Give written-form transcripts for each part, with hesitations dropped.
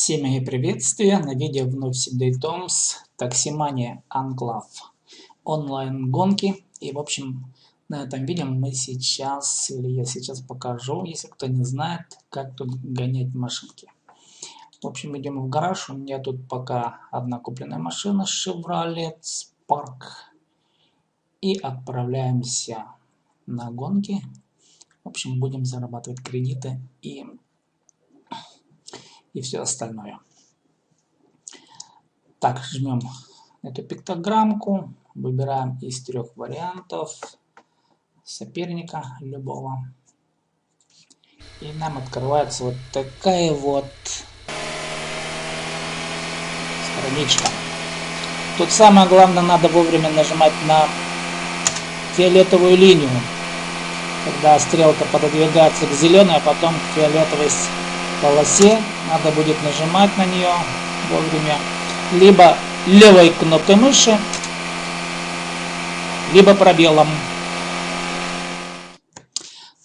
Всем мои приветствия, на видео вновь Сидей Томс, Таксимания Анклав, онлайн-гонки. И в общем, на этом видео я сейчас покажу, если кто не знает, как тут гонять машинки. В общем, идем в гараж, у меня тут пока одна купленная машина Chevrolet Spark. И отправляемся на гонки. В общем, будем зарабатывать кредиты и все остальное. Так, жмем эту пиктограммку, выбираем из 3 вариантов соперника любого. И нам открывается вот такая вот страничка. Тут самое главное, надо вовремя нажимать на фиолетовую линию, когда стрелка пододвигается к зеленой, а потом к фиолетовой полосе. Надо будет нажимать на нее вовремя. Либо левой кнопкой мыши, либо пробелом.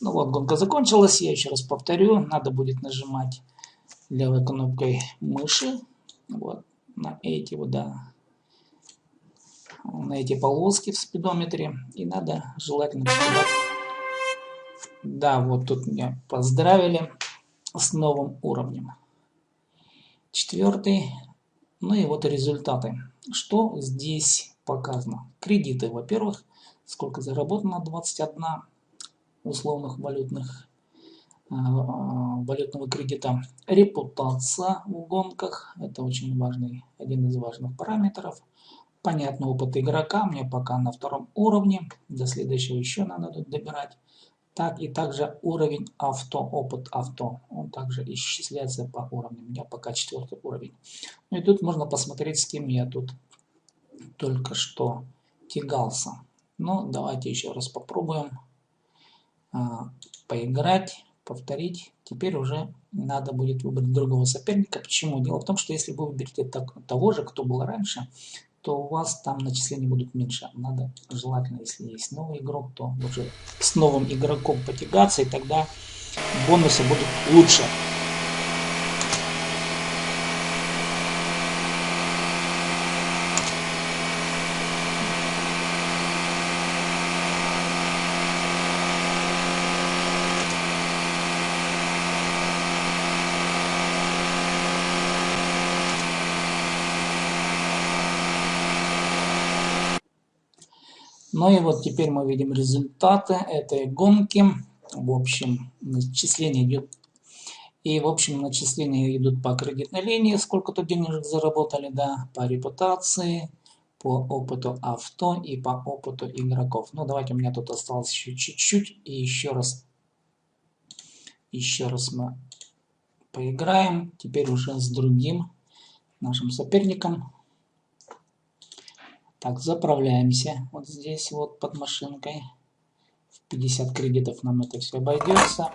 Ну вот, гонка закончилась. Я еще раз повторю. Надо будет нажимать левой кнопкой мыши. Вот, на эти вот, да. На эти полоски в спидометре. И надо желательно попадать. Да, вот тут меня поздравили с новым уровнем. 4-й. Ну и вот результаты. Что здесь показано? Кредиты, во-первых, сколько заработано, 21 условных валютного кредита. Репутация в гонках, это очень важный, один из важных параметров. Понятно, опыт игрока, мне пока на 2 уровне, до следующего еще надо добирать. Так, и также уровень авто, опыт авто, он также исчисляется по уровню. У меня пока 4-й уровень. Ну и тут можно посмотреть, с кем я тут только что тягался. Но давайте еще раз попробуем поиграть, повторить. Теперь уже надо будет выбрать другого соперника. Почему? Дело в том, что если вы выберете того же, кто был раньше, то у вас там начисления будут меньше. Надо желательно, если есть новый игрок, то уже с новым игроком потягаться, и тогда бонусы будут лучше. Ну и вот теперь мы видим результаты этой гонки. В общем, начисления идет. И в общем, начисления идут по кредитной линии, сколько тут денежек заработали, да, по репутации, по опыту авто и по опыту игроков. Ну, давайте, у меня тут осталось еще чуть-чуть. И еще раз мы поиграем. Теперь уже с другим нашим соперником. Так, заправляемся вот здесь вот под машинкой. В 50 кредитов нам это все обойдется.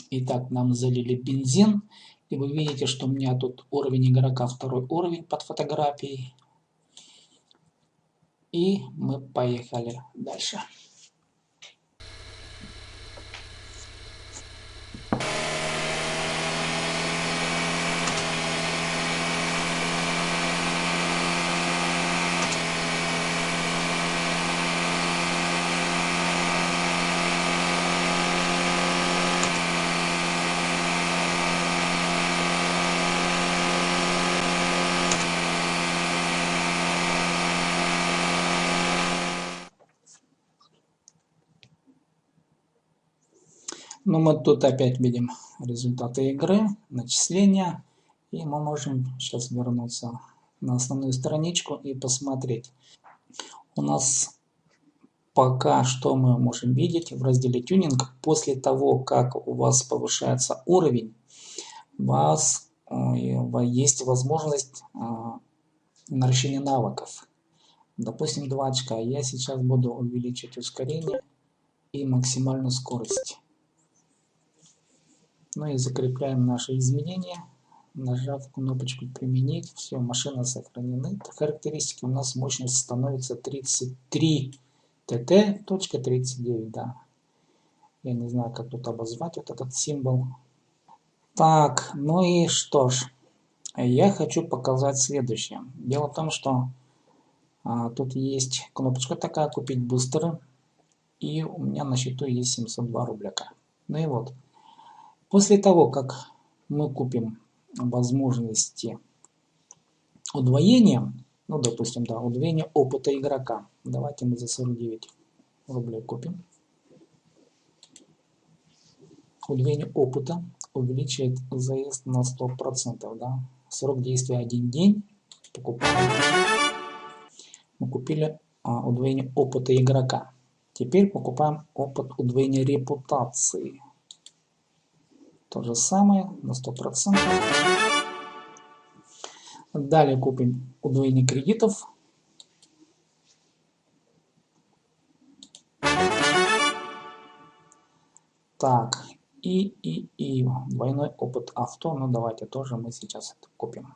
Итак, нам залили бензин. И вы видите, что у меня тут уровень игрока 2 уровень под фотографией. И мы поехали дальше. Ну, мы тут опять видим результаты игры, начисления. И мы можем сейчас вернуться на основную страничку и посмотреть. У нас пока что мы можем видеть в разделе тюнинг. После того, как у вас повышается уровень, у вас есть возможность наращения навыков. Допустим, 2 очка. Я сейчас буду увеличить ускорение и максимальную скорость. Ну и закрепляем наши изменения, нажав кнопочку «Применить». Все, машина сохранены. Характеристики у нас мощность становится 33 ТТ.39, да. Я не знаю, как тут обозвать вот этот символ. Так, ну и что ж, я хочу показать следующее. Дело в том, что тут есть кнопочка такая «Купить бустеры», и у меня на счету есть 702 рубляка. Ну и вот, после того, как мы купим возможности удвоения, ну допустим, да, удвоение опыта игрока. Давайте мы за 49 рублей купим. Удвоение опыта увеличивает заезд на 100%, да. Срок действия 1 день. Покупаем. Мы купили удвоение опыта игрока. Теперь покупаем опыт удвоения репутации. То же самое на 100%. Далее купим удвоение кредитов. Так, и двойной опыт авто. Ну давайте тоже мы сейчас это купим.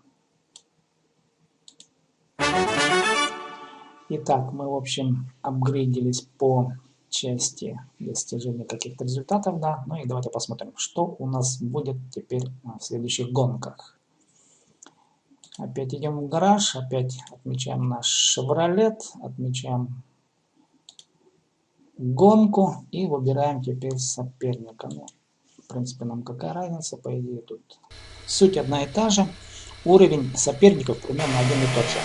Итак, мы в общем апгрейдились по части достижения каких-то результатов, да. Ну и давайте посмотрим, что у нас будет теперь в следующих гонках. Опять идем в гараж, опять отмечаем наш Шевролет, отмечаем гонку и выбираем теперь соперника. Ну, в принципе, нам какая разница, по идее тут суть одна и та же. Уровень соперников примерно один и тот же.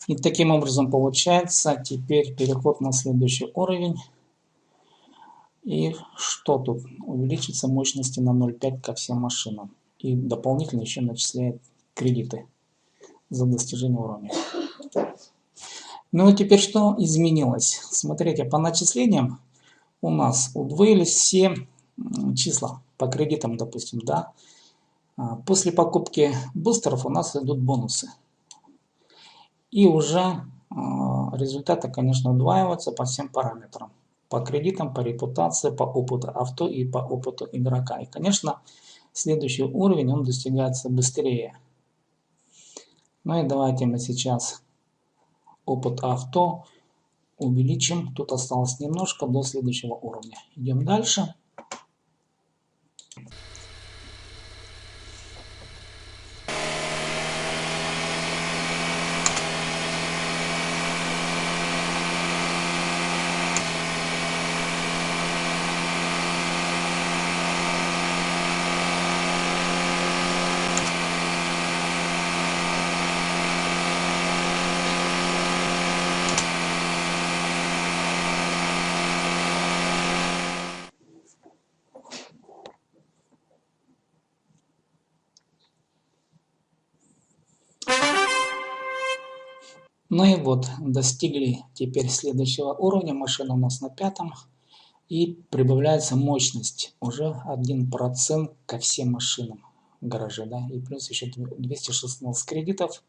И таким образом получается теперь переход на следующий уровень. И что тут? Увеличится мощности на 0,5 ко всем машинам. И дополнительно еще начисляет кредиты за достижение уровня. Ну а теперь что изменилось? Смотрите, по начислениям у нас удвоились все числа по кредитам, допустим, да. После покупки бустеров у нас идут бонусы. И уже результаты, конечно, удваиваются по всем параметрам. По кредитам, по репутации, по опыту авто и по опыту игрока. И, конечно, следующий уровень, он достигается быстрее. Ну и давайте мы сейчас опыт авто увеличим. Тут осталось немножко до следующего уровня. Идем дальше. Ну и вот, достигли теперь следующего уровня, машина у нас на 5-м, и прибавляется мощность уже 1% ко всем машинам в гараже, да, и плюс еще 216 кредитов.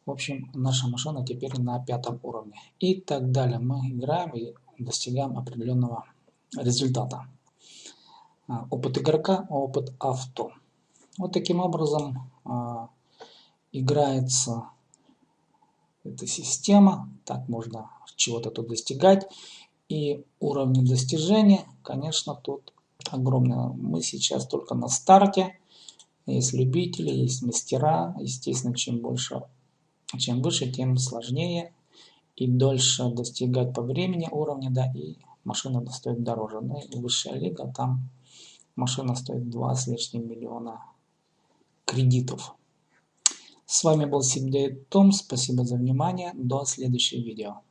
В общем, наша машина теперь на 5-м уровне. И так далее. Мы играем и достигаем определенного результата. Опыт игрока, опыт авто. Вот таким образом играется эта система. Так можно чего-то тут достигать. И уровни достижения, конечно, тут огромные. Мы сейчас только на старте. Есть любители, есть мастера. Естественно, чем выше, тем сложнее и дольше достигать по времени уровня, да, и машина стоит дороже. Ну и высшая лига, там машина стоит 2 с лишним миллиона кредитов. С вами был Сибдей Том, спасибо за внимание, до следующего видео.